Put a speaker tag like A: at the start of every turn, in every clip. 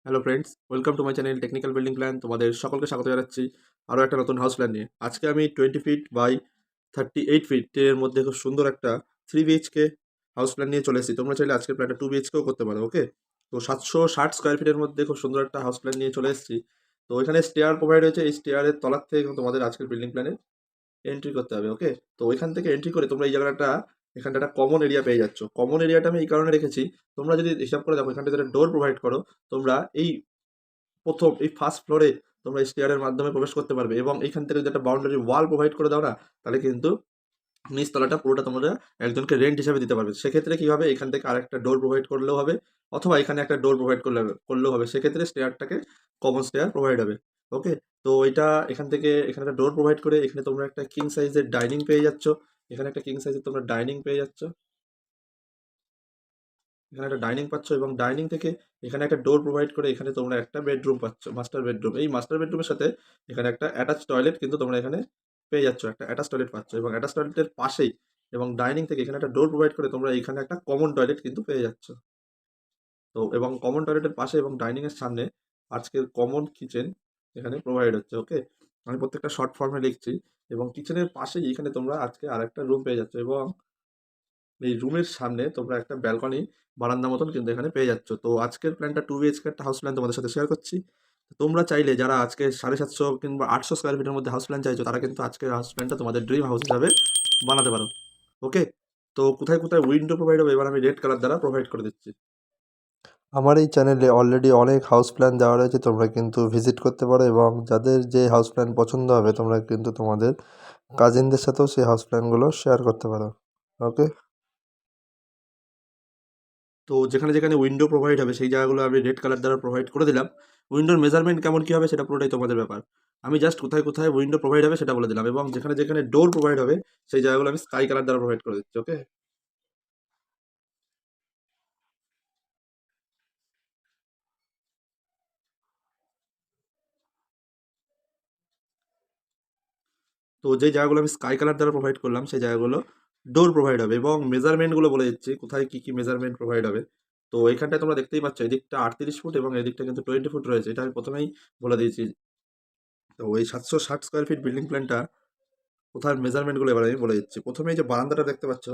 A: Hello friends, welcome to my channel technical building plan. তোমাদের সকলকে স্বাগত জানাচ্ছি আরও একটা নতুন হাউস প্ল্যান নিয়ে। আজকে আমি 20 ফিট বাই 38 ফিটের মধ্যে খুব সুন্দর একটা 3 BHK হাউস প্ল্যান নিয়ে চলে এসেছি। তোমরা চাইলে আজকের প্ল্যানটা 2 BHKও করতে পারো। ওকে, তো 760 স্কোয়ার ফিটের মধ্যে খুব সুন্দর একটা হাউস প্ল্যান নিয়ে চলে এসেছি। তো এখানে স্টেয়ার প্রোভাইড হয়েছে, এই স্টেয়ারের তলার থেকে কিন্তু তোমাদের আজকের বিল্ডিং প্ল্যানে এন্ট্রি করতে হবে। ওকে, তো ওইখান থেকে এন্ট্রি করে তোমরা এই জায়গাটা এখানটা একটা কমন এরিয়া পেয়ে যাচ্ছ। কমন এরিয়াটা আমি এই কারণে রেখেছি, তোমরা যদি হিসাব করে দেখো এখানটা যেটা ডোর প্রোভাইড করো, তোমরা এই প্রথম এই ফার্স্ট ফ্লোরে তোমরা স্টেয়ারের মাধ্যমে প্রবেশ করতে পারবে এবং এইখান থেকে যদি একটা বাউন্ডারি ওয়াল প্রোভাইড করে দাও না, তাহলে কিন্তু নিচতলাটা পুরোটা তোমরা একজনকে রেন্ট হিসাবে দিতে পারবে। সেক্ষেত্রে কি হবে, এখান থেকে আরেকটা ডোর প্রোভাইড করলেও হবে, অথবা এখানে একটা ডোর প্রোভাইড করলেও হবে। সেক্ষেত্রে স্টেয়ারটাকে কমন স্টেয়ার প্রোভাইড হবে। ওকে, তো এটা এখান থেকে এখানে একটা ডোর প্রোভাইড করে এখানে তোমরা একটা কিং সাইজের ডাইনিং পেয়ে যাচ্ছ। এখানে একটা কিং সাইজের তোমরা ডাইনিং পেয়ে যাচ্ছ, এখানে একটা ডাইনিং পাচ্ছ এবং ডাইনিং থেকে এখানে একটা ডোর প্রোভাইড করে এখানে তোমরা একটা বেডরুম পাচ্ছ, মাস্টার বেডরুম। এই মাস্টার বেডরুমের সাথে এখানে একটা অ্যাটাচ টয়লেট কিন্তু তোমরা এখানে পেয়ে যাচ্ছ, একটা অ্যাটাচ টয়লেট পাচ্ছ এবং অ্যাটাচ টয়লেটের পাশেই এবং ডাইনিং থেকে এখানে একটা ডোর প্রোভাইড করে তোমরা এখানে একটা কমন টয়লেট কিন্তু পেয়ে যাচ্ছ। তো এবং কমন টয়লেটের পাশে এবং ডাইনিং এর সামনে আজকের কমন কিচেন এখানে প্রোভাইড হচ্ছে। ওকে, আমি প্রত্যেকটা শর্ট ফর্মে লিখছি এবং কিচেনের পাশেই এখানে তোমরা আজকে আরেকটা রুম পেয়ে যাচ্ছ এবং এই রুমের সামনে তোমরা একটা ব্যালকনি বারান্দা মতন কিন্তু এখানে পেয়ে যাচ্ছ। তো আজকের প্ল্যানটা 2 BHK একটা হাউস প্ল্যান তোমাদের সাথে শেয়ার করছি। তোমরা চাইলে যারা আজকে 750 কিংবা 800 স্কোয়ার ফিটের মধ্যে হাউস প্ল্যান চাইছো, তারা কিন্তু আজকের হাউস প্ল্যানটা তোমাদের ড্রিম হাউস হিসাবে বানাতে পারো। ওকে, তো কোথায় কোথায় উইন্ডো প্রোভাইড হবে এবার আমি রেড কালার দ্বারা প্রোভাইড করে দিচ্ছি।
B: আমার এই চ্যানেলে অলরেডি অনেক হাউস প্ল্যান দেওয়া রয়েছে, তোমরা কিন্তু ভিজিট করতে পারো এবং যাদের যে হাউস প্ল্যান পছন্দ হবে তোমরা কিন্তু তোমাদের কাজিনদের সাথেও সেই হাউস প্ল্যানগুলো শেয়ার করতে পারো। ওকে,
A: তো যেখানে যেখানে উইন্ডো প্রোভাইড হবে সেই জায়গাগুলো আমি রেড কালার দ্বারা প্রোভাইড করে দিলাম। উইন্ডোর মেজারমেন্ট কেমন কী হবে সেটা পুরোটাই তোমাদের ব্যাপার। আমি জাস্ট কোথায় কোথায় উইন্ডো প্রোভাইড হবে সেটা বলে দিলাম এবং যেখানে যেখানে ডোর প্রোভাইড হবে সেই জায়গাগুলো আমি স্কাই কালার দ্বারা প্রোভাইড করে দিচ্ছি। ওকে, তো যেই জায়গাগুলো আমি স্কাই কালার দ্বারা প্রোভাইড করলাম সেই জায়গাগুলো ডোর প্রোভাইড হবে এবং মেজারমেন্টগুলো বলে দিচ্ছি কোথায় কী কী মেজারমেন্ট প্রোভাইড হবে। তো এখানটায় তোমরা দেখতেই পাচ্ছ এদিকটা 38 ফুট এবং এদিকটা কিন্তু 20 ফুট রয়েছে, এটা আমি প্রথমেই বলে দিয়েছি। তো ওই 760 স্কোয়ার ফিট বিল্ডিং প্ল্যানটা কোথায় মেজারমেন্টগুলো এবার আমি বলে দিচ্ছি। প্রথমেই যে বারান্দাটা দেখতে পাচ্ছ,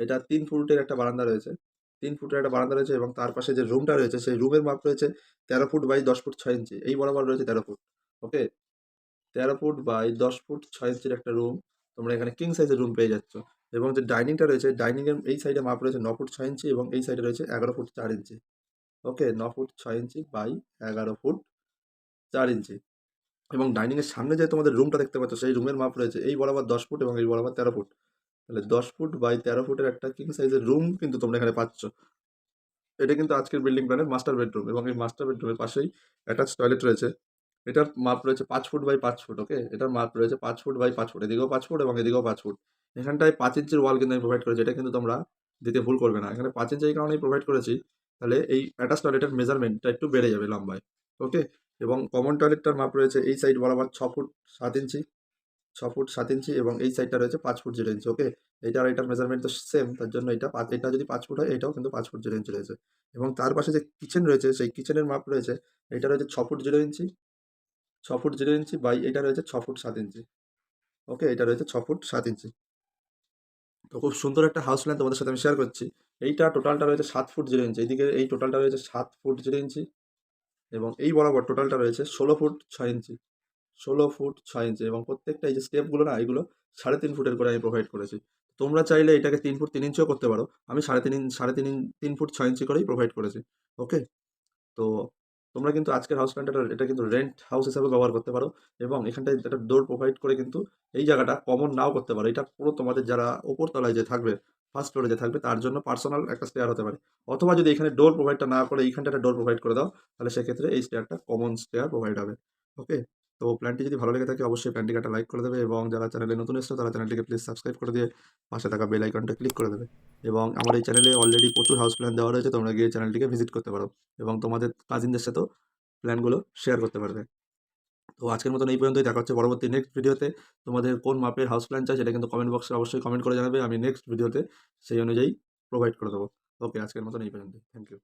A: এটা 3 ফুটের একটা বারান্দা রয়েছে, 3 ফুটের একটা বারান্দা রয়েছে এবং তার পাশে যে রুমটা রয়েছে সেই রুমের মাপ রয়েছে 13 ফুট বাই 10 ফুট 6 ইঞ্চি, এই বরাবর রয়েছে 13 foot. Okay, 13 foot by 10 foot 6 ইঞ্চির একটা রুম তোমরা এখানে কিং সাইজের রুম পেয়ে যাচ্ছ এবং যে ডাইনিংটা রয়েছে ডাইনিংয়ের এই সাইডে মাপ রয়েছে 9 ফুট 6 ইঞ্চি এবং এই সাইডে রয়েছে 11 foot 4 inch. Okay, 9 foot 6 inch by 11 foot 4 inch এবং ডাইনিংয়ের সামনে যে তোমাদের রুমটা দেখতে পাচ্ছ সেই রুমের মাপ রয়েছে এই বরাবর 10 ফুট এবং এই বরাবর 13 ফুট। তাহলে 10 ফুট বাই 13 ফুটের একটা কিং সাইজের রুম কিন্তু তোমরা এখানে পাচ্ছ। এটা কিন্তু আজকের বিল্ডিং প্ল্যানের মাস্টার বেডরুম এবং এই মাস্টার বেডরুমের পাশেই অ্যাটাচ টয়লেট রয়েছে। এটার মাপ রয়েছে 5 ফুট বাই 5 ফুট। ওকে, এটার মাপ রয়েছে 5 ফুট বাই 5 ফুট, এদিকেও 5 ফুট এবং এদিকেও 5 ফুট। এখানটায় 5 ইঞ্চির ওয়াল কিন্তু আমি প্রোভাইড করেছি, এটা কিন্তু তোমরা দিতে ভুল করবে না। এখানে 5 ইঞ্চি এই কারণেই প্রোভাইড করেছি, তাহলে এই অ্যাটাচ টয়লেটের মেজারমেন্টটা একটু বেড়ে যাবে লম্বায়। ওকে, এবং কমন টয়লেটটার মাপ রয়েছে এই সাইড বরাবর 6 ফুট 7 ইঞ্চি, 6 ফুট 7 ইঞ্চি এবং এই সাইডটা রয়েছে 5 ফুট 0 ইঞ্চি। ওকে, এইটা আর এটার মেজারমেন্ট তো সেম, তার জন্য এটা যদি 5 ফুট হয় এটাও কিন্তু 5 ফুট 0 ইঞ্চি রয়েছে এবং তার পাশে যে কিচেন রয়েছে সেই কিচেনের মাপ রয়েছে, এটা রয়েছে 6 foot 0 inch, 6 foot 0 inch by এটা রয়েছে 6 ফুট 7 ইঞ্চি। ওকে, এটা রয়েছে 6 ফুট 7 ইঞ্চি। তো খুব সুন্দর একটা হাউস প্ল্যান তোমাদের সাথে আমি শেয়ার করছি। এইটা টোটালটা রয়েছে 7 ফুট 0 ইঞ্চি, এইদিকে এই টোটালটা রয়েছে 7 ফুট 0 ইঞ্চি এবং এই বরাবর টোটালটা রয়েছে 16 ফুট 6 ইঞ্চি, 16 ফুট 6 ইঞ্চি এবং প্রত্যেকটা এই যে স্টেপগুলো না এগুলো 3.5 ফুটের করে আমি প্রোভাইড করেছি। তোমরা চাইলে এটাকে 3 ফুট 3 ইঞ্চিও করতে পারো, আমি 3.5 ফুট 6 ইঞ্চি করেই প্রোভাইড করেছি। ওকে, তো তোমরা কিন্তু আজকের হাউস প্ল্যানটা এটা কিন্তু রেন্ট হাউস হিসাবে ব্যবহার করতে পারো এবং এখানটায় একটা ডোর প্রোভাইড করে কিন্তু এই জায়গাটা কমন নাও করতে পারো। এটা পুরো তোমাদের যারা উপর তলায় যে থাকবে, ফার্স্ট ফ্লোরে যে থাকবে তার জন্য পার্সোনাল একটা স্টেয়ার হতে পারে। অথবা যদি এখানে ডোর প্রোভাইডটা না করে এইখানটা একটা ডোর প্রোভাইড করে দাও, তাহলে সেক্ষেত্রে এই স্টেয়ারটা কমন স্টেয়ার প্রোভাইড হবে। ওকে, তো প্ল্যানটি যদি ভালো লেগে থাকে অবশ্যই প্ল্যানটিকে একটা লাইক করে দেবে এবং যারা চ্যানেলে নতুন এসেছো তারা চ্যানেলটিকে প্লিজ সাবস্ক্রাইব করে দিয়ে পাশে থাকা বেল আইকনটা ক্লিক করে দেবে এবং আমার এই চ্যানেলে অলরেডি প্রচুর হাউস প্ল্যান দেওয়া রয়েছে, তোমরা গিয়ে চ্যানেলটিকে ভিজিট করতে পারো এবং তোমাদের কাজিনদের সাথেও প্ল্যানগুলো শেয়ার করতে পারবে। তো আজকের মতন এই পর্যন্তই, দেখা হচ্ছে পরবর্তী নেক্সট ভিডিওতে। তোমাদের কোন মাপের হাউস প্ল্যান চাই সেটা কিন্তু কমেন্ট বক্সে অবশ্যই কমেন্ট করে জানাবে, আমি নেক্সট ভিডিওতে সেই অনুযায়ী প্রোভাইড করে দেবো। ওকে, আজকের মতন এই পর্যন্তই। Thank you.